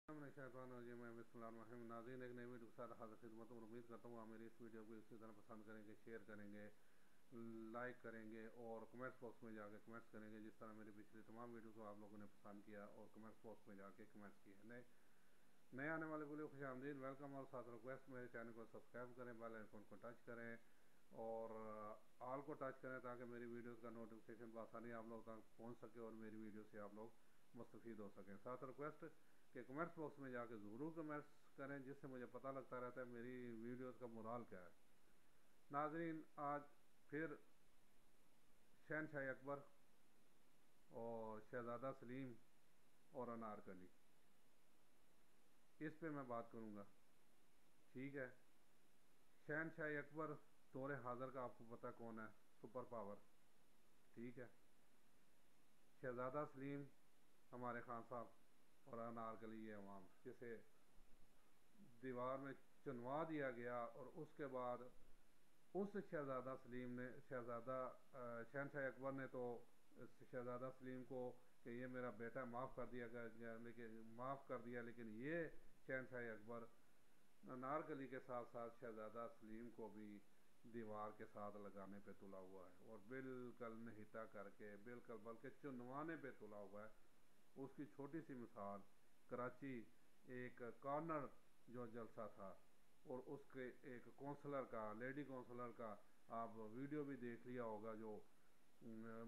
ناظرین ایک نئی ویڈیو کے ساتھ حاضر خدمت ہوں. امید کرتا ہوں آپ میری اس ویڈیو کو اسی طرح پسند کریں گے, شیئر کریں گے, لائک کریں گے اور کمنٹس باکس میں جا کے کمنٹس کریں گے, جس طرح میری پچھلی تمام ویڈیو کو آپ لوگوں نے پسند کیا اور کمنٹس باکس میں جا کے کمنٹس کیے. نئے آنے والے بولے خوش آمدید, ویلکم, اور ساتھ ریکویسٹ میرے چینل کو سبسکرائب کریں, بیل آئیکن کو ٹچ کریں اور آل کو ٹچ کریں تاکہ میری ویڈیوز کا نوٹیفیکیشن بآسانی آپ لوگ تک پہنچ سکے اور میری ویڈیو سے آپ لوگ مستفید ہو سکیں. ساتھ ریکویسٹ کہ کمنٹس باکس میں جا کے ضرور کمنٹس کریں, جس سے مجھے پتہ لگتا رہتا ہے میری ویڈیوز کا مرال کیا ہے. ناظرین, آج پھر شہنشاہ اکبر اور شہزادہ سلیم اور انارکلی, اس پہ میں بات کروں گا. ٹھیک ہے, شہنشاہ اکبر دور حاضر کا آپ کو پتہ کون ہے, سپر پاور. ٹھیک ہے, شہزادہ سلیم ہمارے خان صاحب اور انارکلی یہ عوام جسے دیوار میں چنوا دیا گیا, اور اس کے بعد اس شہزادہ سلیم نے شہنشاہ اکبر نے تو شہزادہ سلیم کو کہ یہ میرا بیٹا معاف کر دیا, لیکن یہ شہنشاہ اکبر انارکلی کے ساتھ ساتھ شہزادہ سلیم کو بھی دیوار کے ساتھ لگانے پہ تلا ہوا ہے, اور بالکل نہتا کر کے بالکل بلکہ چنوانے پہ تلا ہوا ہے. اس کی چھوٹی سی مثال کراچی ایک کارنر جو جلسہ تھا, اور اس کے ایک کونسلر کا, لیڈی کونسلر کا آپ ویڈیو بھی دیکھ لیا ہوگا جو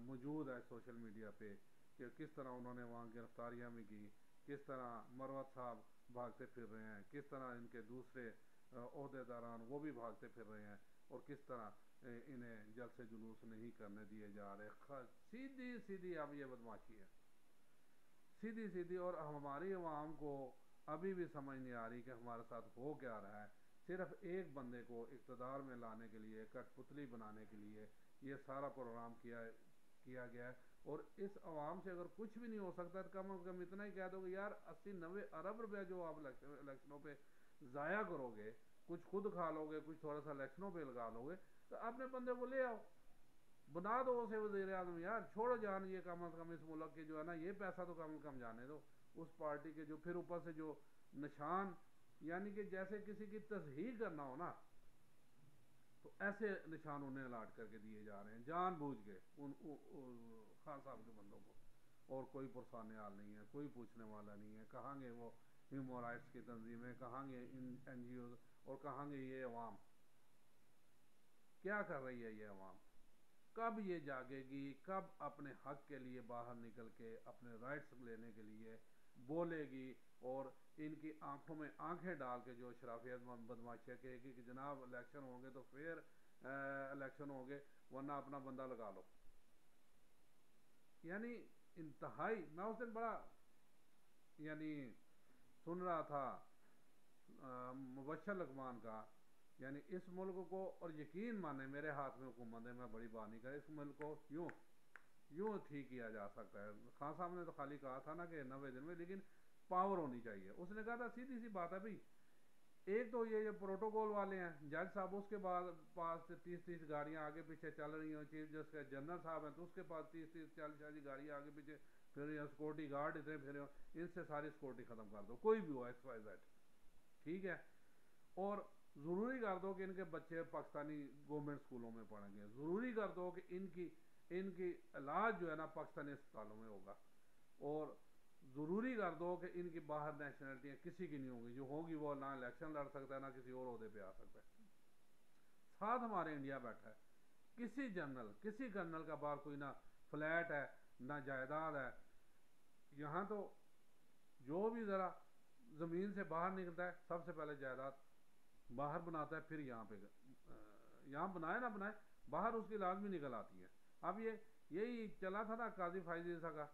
موجود ہے سوشل میڈیا پہ, کہ کس طرح انہوں نے وہاں گرفتاریاں بھی کی, کس طرح مروت صاحب بھاگتے پھر رہے ہیں, کس طرح ان کے دوسرے عہدے داران وہ بھی بھاگتے پھر رہے ہیں, اور کس طرح انہیں جلسے جلوس نہیں کرنے دیے جا رہے. سیدھی سیدھی اب یہ بدماشی ہے, سیدھی سیدھی. اور ہماری عوام کو ابھی بھی سمجھ نہیں آ رہی کہ ہمارے ساتھ ہو کیا رہا ہے. صرف ایک بندے کو اقتدار میں لانے کے لیے, کٹ پتلی بنانے کے لیے یہ سارا پروگرام کیا گیا ہے. اور اس عوام سے اگر کچھ بھی نہیں ہو سکتا تو کم از کم اتنا ہی کہہ دو کہ یار 80-90 ارب روپے جو آپ الیکشنوں پہ ضائع کرو گے, کچھ خود کھا لو گے, کچھ تھوڑا سا الیکشنوں پہ لگا لو گے, تو اپنے بندے کو لے آؤ, بنا دو اسے وزیر اعظم. یار چھوڑو جان, یہ کم از کم اس ملک کے جو ہے نا یہ پیسہ تو کم از کم جانے دو اس پارٹی کے, جو پھر اوپر سے جو نشان, یعنی کہ جیسے کسی کی تصحیح کرنا ہو نا, تو ایسے نشان انہیں الاٹ کر کے دیے جا رہے ہیں جان بوجھ کے ان خان صاحب کے بندوں کو, اور کوئی پرسان حال نہیں ہے, کوئی پوچھنے والا نہیں ہے. کہاں گے وہ ہیومن رائٹس کی تنظیمیں, کہاں گے این جی اوز, اور کہاں گے یہ عوام؟ کیا کر رہی ہے یہ عوام؟ کب یہ جاگے گی؟ کب اپنے حق کے لیے باہر نکل کے اپنے رائٹس لینے کے لیے بولے گی؟ اور ان کی آنکھوں میں آنکھیں ڈال کے جو شرافیت بدماشیاں کہے گی کہ جناب الیکشن ہوں گے تو پھر الیکشن ہوں گے, ورنہ اپنا بندہ لگا لو. یعنی انتہائی. میں اس دن بڑا سن رہا تھا مبشر لقمان کا, یعنی اس ملک کو, اور یقین مانے میرے ہاتھ میں حکومت ہے, میں بڑی بات نہیں کر, اس ملک کو یوں ٹھیک کیا جا سکتا ہے. خان صاحب نے تو خالی کہا تھا نا کہ 90 دن میں, لیکن پاور ہونی چاہیے. اس نے کہا تھا سیدھی سی بات ہے بھائی, ایک تو یہ جو پروٹوکول والے ہیں جج صاحب, اس کے پاس 30 گاڑیاں آگے پیچھے چل رہی ہیں. چیف جسٹس کے جنرل صاحب ہیں تو اس کے پاس 30-40 گاڑیاں آگے پیچھے پھر سیکورٹی گارڈ اتنے پھر, ان سے ساری سیکورٹی ختم کر دو, کوئی بھی ہو ایکس وائی زیڈ. ٹھیک ہے, اور ضروری کر دو کہ ان کے بچے پاکستانی گورنمنٹ اسکولوں میں پڑھیں گے, ضروری کر دو کہ ان کی علاج جو ہے نا پاکستانی اسپتالوں میں ہوگا, اور ضروری کر دو کہ ان کی باہر نیشنلٹیاں کسی کی نہیں ہوگی, جو ہوگی وہ نہ الیکشن لڑ سکتا ہے نہ کسی اور عہدے پہ آ سکتا ہے. ساتھ ہمارے انڈیا بیٹھا ہے, کسی کرنل کا باہر کوئی نہ فلیٹ ہے نہ جائیداد ہے. یہاں تو جو بھی ذرا زمین سے باہر نکلتا ہے سب سے پہلے جائیداد باہر بناتا ہے, پھر یہاں بنائے نہ بنائے باہر اس کی لازمی نکل آتی ہے. اب یہی چلا تھا نا قاضی فائز عیسیٰ کا,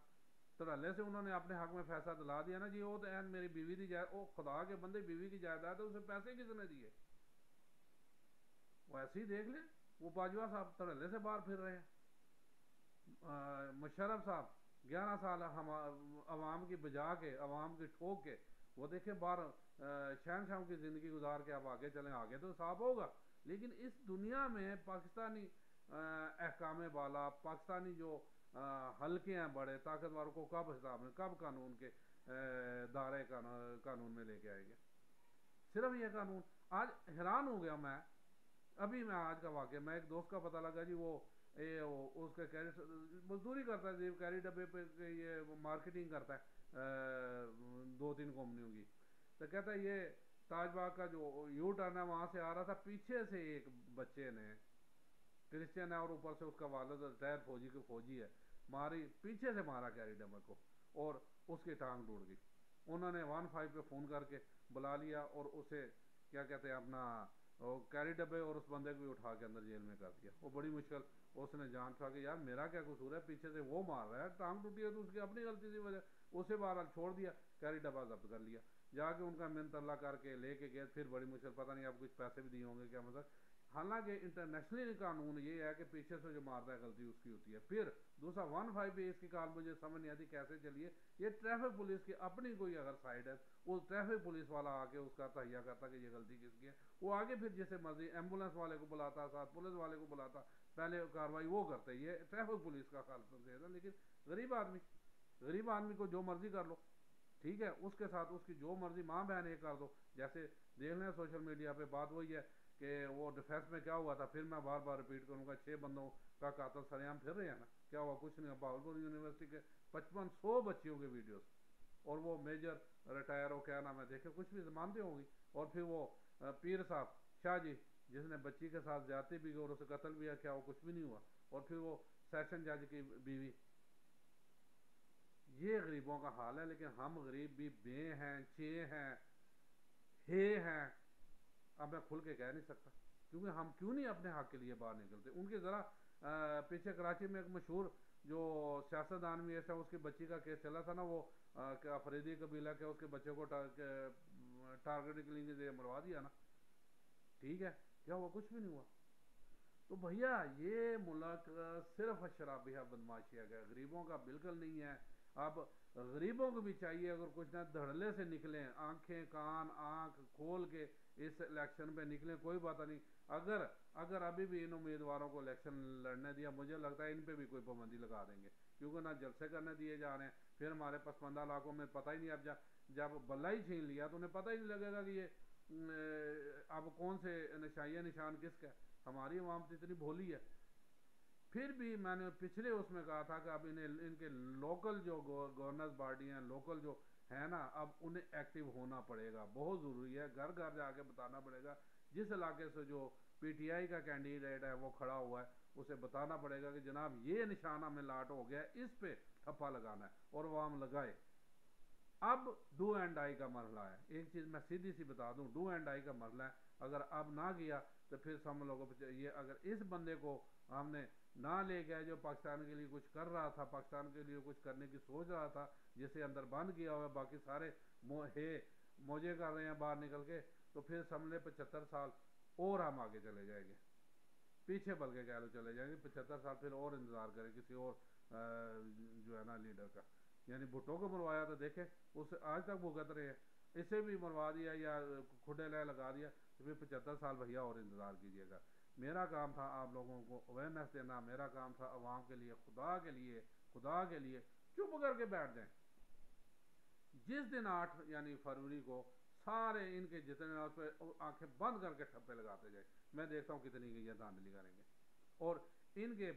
ترلے سے انہوں نے اپنے حق میں فیصلہ دلا دیا نا جی, وہ تو میری بیوی کی جائیداد, وہ خدا کے بندے بیوی کی جائیداد ہے, اسے پیسے کس نے دیے؟ وہ ایسے ہی دیکھ لیں, وہ باجوہ صاحب ترلے سے باہر پھر رہے ہیں. مشرف صاحب 11 سال عوام کی بجا کے, عوام کی ٹھوک کے, وہ دیکھیں باہر شہنشاہوں کی زندگی گزار کے اب آگے چلیں, آگے تو صاف ہوگا. لیکن اس دنیا میں پاکستانی احکام بالا, پاکستانی جو حلقے ہیں بڑے طاقتور کو کب حساب میں, کب قانون کے دائرۂ قانون میں لے کے آئیں گے. صرف یہ قانون. آج حیران ہو گیا میں. ابھی میں آج کا واقعہ, میں ایک دوست کا پتہ لگا جی, وہ اس کے مزدوری کرتا ہے جی, کیری ڈبے پہ یہ مارکیٹنگ کرتا ہے 2-3 کمپنیوں کی. تو کہتا ہے یہ تاج باغ کا جو یو ٹرن ہے وہاں سے آ رہا تھا, پیچھے سے ایک بچے نے, کرسچن ہے اور اوپر سے اس کا والد ریٹائر فوجی ہے, پیچھے سے مارا کیری ڈبے کو, اور اس کی ٹانگ ٹوٹ گئی. انہوں نے 15 پہ فون کر کے بلا لیا اور اسے کیا کہتے ہیں اپنا کیری ڈبے اور اس بندے کو بھی اٹھا کے اندر جیل میں کر دیا. وہ بڑی مشکل اس نے جان چھوڑا کہ یار میرا کیا قصور ہے, پیچھے سے وہ مار رہا ہے, ٹانگ ٹوٹی ہے تو اس کی اپنی غلطی کی وجہ. اسے بہرحال چھوڑ دیا, کیری ڈبہ ضبط کر لیا, جا کے ان کا منت اللہ کر کے لے کے گئے. پھر بڑی مشکل, پتہ نہیں اب کچھ پیسے بھی دیے ہوں گے کیا مطلب. حالانکہ انٹرنیشنل قانون یہ ہے کہ پیچھے سے جو مارتا ہے غلطی اس کی ہوتی ہے. پھر دوسرا 15 پہ اس کی کال مجھے سمجھ نہیں آتی کیسے چلیے. یہ ٹریفک پولیس کی اپنی کوئی اگر سائڈ ہے, وہ ٹریفک پولیس والا آ کے اس کا تہیہ کرتا کہ یہ غلطی کس کی ہے, وہ آگے پھر جیسے مرضی ایمبولینس والے کو بلاتا, ساتھ پولیس والے کو بلاتا, پہلے کاروائی وہ کرتے. یہ ٹریفک پولیس کا خالص ہے. لیکن غریب آدمی کو جو مرضی کر لو, ٹھیک ہے, اس کے ساتھ اس کی جو مرضی ماں بہن یہ کر دو. جیسے دیکھ لیں سوشل میڈیا پہ بات وہی ہے کہ وہ ڈیفینس میں کیا ہوا تھا. پھر میں بار بار ریپیٹ کروں گا, 6 بندوں کا قاتل سریعام پھر رہے ہیں نا, کیا ہوا, کچھ نہیں. بہاولپور یونیورسٹی کے 5500 بچیوں کے ویڈیوز, اور وہ میجر ریٹائر ہو, کیا نام ہے, دیکھے کچھ بھی زمانتیں ہوں گی. اور پھر وہ پیر صاحب شاہ جی جس نے بچی کے ساتھ زیادتی بھی کی اور اسے قتل بھی کیا, وہ کچھ بھی نہیں ہوا. اور پھر وہ سیشن جج کی بیوی. یہ غریبوں کا حال ہے. لیکن ہم غریب بھی بے ہیں, چے ہیں, ہیں. اب میں کھل کے کہہ نہیں سکتا, کیونکہ ہم کیوں نہیں اپنے حق کے لیے باہر نکلتے. ان کے ذرا پیچھے کراچی میں ایک مشہور جو سیاستدان بھی ایسا, اس کی بچی کا کیس چلا تھا نا, وہ افریدی قبیلہ کے اس کے بچے کو ٹارگیٹ کے لیے مروا دیا نا, ٹھیک ہے, کیا ہوا, کچھ بھی نہیں ہوا. تو بھیا یہ ملک صرف شرابیہ بدماشی ہے, غریبوں کا بالکل نہیں ہے. اب غریبوں کو بھی چاہیے اگر کچھ نہ دھڑلے سے نکلیں, آنکھیں کان آنکھ کھول کے اس الیکشن پہ نکلیں. کوئی بات نہیں, اگر ابھی بھی ان امیدواروں کو الیکشن لڑنے دیا, مجھے لگتا ہے ان پہ بھی کوئی پابندی لگا دیں گے, کیونکہ نہ جلسے کرنے دیے جا رہے ہیں. پھر ہمارے پسماندہ علاقوں میں پتہ ہی نہیں, اب جب بلہ ہی چھین لیا تو انہیں پتہ ہی نہیں لگے گا کہ یہ اب کون سے نشان کس کا ہے. ہماری عوام تو اتنی بھولی ہے. پھر بھی میں نے پچھلے اس میں کہا تھا کہ اب ان کے لوکل جو گورننس باڈی ہیں, لوکل جو ہے نا, اب انہیں ایکٹیو ہونا پڑے گا, بہت ضروری ہے. گھر گھر جا کے بتانا پڑے گا. جس علاقے سے جو پی ٹی آئی کا کینڈیڈیٹ ہے وہ کھڑا ہوا ہے, اسے بتانا پڑے گا کہ جناب یہ نشانہ میں لاٹ ہو گیا, اس پہ ٹھپا لگانا ہے, اور عوام لگائے. اب ڈو اینڈ ڈائی کا مرحلہ ہے. ایک چیز میں سیدھی سی بتا دوں, ڈو اینڈ ڈائی کا مرحلہ ہے. اگر اب نہ گیا تو پھر ہم لوگوں پہ یہ, اگر اس بندے کو ہم نے نہ لے گیا جو پاکستان کے لیے کچھ کر رہا تھا, پاکستان کے لیے کچھ کرنے کی سوچ رہا تھا, جسے اندر بند کیا ہوا, باقی سارے موجے کر رہے ہیں باہر نکل کے, تو پھر سمجھ 75 سال اور ہم آگے چلے جائیں گے, پیچھے بلکہ کہہ لو چلے جائیں گے. 75 سال پھر اور انتظار کریں کسی اور جو ہے نا لیڈر کا. یعنی بھٹو کو مروایا تو دیکھیں اس آج تک بھگت رہے ہیں, اسے بھی مروا دیا یا کھڈے لگا دیا, تو پھر 75 سال بھیا اور انتظار کیجیے گا. میرا کام تھا آپ لوگوں کو اویئرنیس دینا, میرا کام تھا عوام کے لیے, خدا کے لیے چپ کر کے بیٹھ جائیں. جس دن 8 یعنی فروری کو سارے ان کے جتنے اس پہ آنکھیں بند کر کے ٹھپے لگاتے جائیں, میں دیکھتا ہوں کتنی کی یہ دھاندلی کریں گے. اور ان کے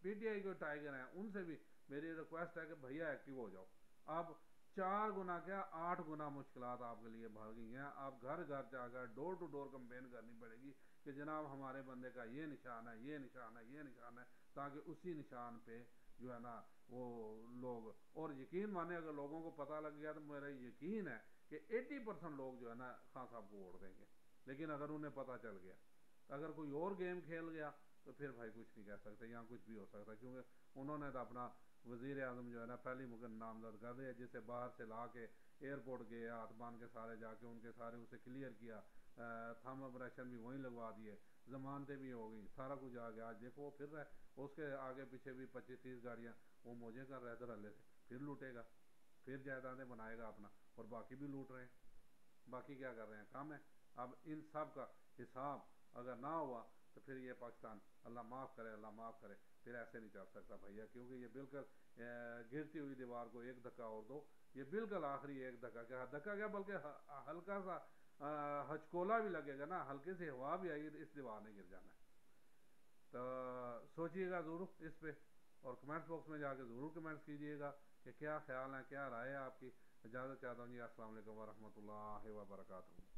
پی ٹی آئی کے ٹائیگر ہیں, ان سے بھی میری ریکویسٹ ہے کہ بھیا ایکٹیو ہو جاؤ. اب 4 گنا کیا 8 گنا مشکلات آپ کے لیے بڑھ گئی ہیں. آپ گھر گھر جا کر ڈور ٹو ڈور کمپین کرنی پڑے گی کہ جناب ہمارے بندے کا یہ نشان ہے, یہ نشان ہے, یہ نشان ہے, تاکہ اسی نشان پہ جو ہے نا وہ لوگ, اور یقین مانے اگر لوگوں کو پتہ لگ گیا تو میرا یقین ہے کہ 80% لوگ جو ہے نا خان صاحب کو ووٹ دیں گے. لیکن اگر انہیں پتہ چل گیا, اگر کوئی اور گیم کھیل گیا تو پھر بھائی کچھ نہیں کہہ سکتے, یہاں کچھ بھی ہو سکتا ہے. کیونکہ انہوں نے تو اپنا وزیر اعظم جو ہے نا پہلی مقدم نامزد کر دیا, جسے باہر سے لا کے ایئرپورٹ گئے, ہاتھ باندھ کے سارے جا کے ان کے سارے اسے کلیئر کیا, تھم آپریشن بھی وہیں لگوا دیے, ضمانتیں بھی ہو گئی, سارا کچھ آ گیا. آج دیکھو وہ پھر رہا ہے, اس کے آگے پیچھے بھی 25-30 گاڑیاں وہ موجے کر رہے تھے رلے سے, پھر لوٹے گا, پھر جائیدادیں بنائے گا اپنا, اور باقی بھی لوٹ رہے ہیں. باقی کیا کر رہے ہیں, کام ہے. اب ان سب کا حساب اگر نہ ہوا تو پھر یہ پاکستان اللہ معاف کرے, پھر ایسے نہیں چل سکتا بھیا. کیونکہ یہ بالکل گرتی ہوئی دیوار کو ایک دھکا اور دو, یہ بالکل آخری ایک دھکا کیا دھکا کیا بلکہ ہلکا سا ہچکولا بھی لگے گا نا، ہلکی سی ہوا بھی آئے گی، اس دیوار نے گر جانا ہے۔ تو سوچئے گا ضرور اس پہ، اور کمنٹس باکس میں جا کے ضرور کمنٹس کیجئے گا کہ کیا خیال ہے، کیا رائے ہے آپ کی۔ اجازت چاہتا ہوں جی، السلام علیکم ورحمۃ اللہ وبرکاتہ۔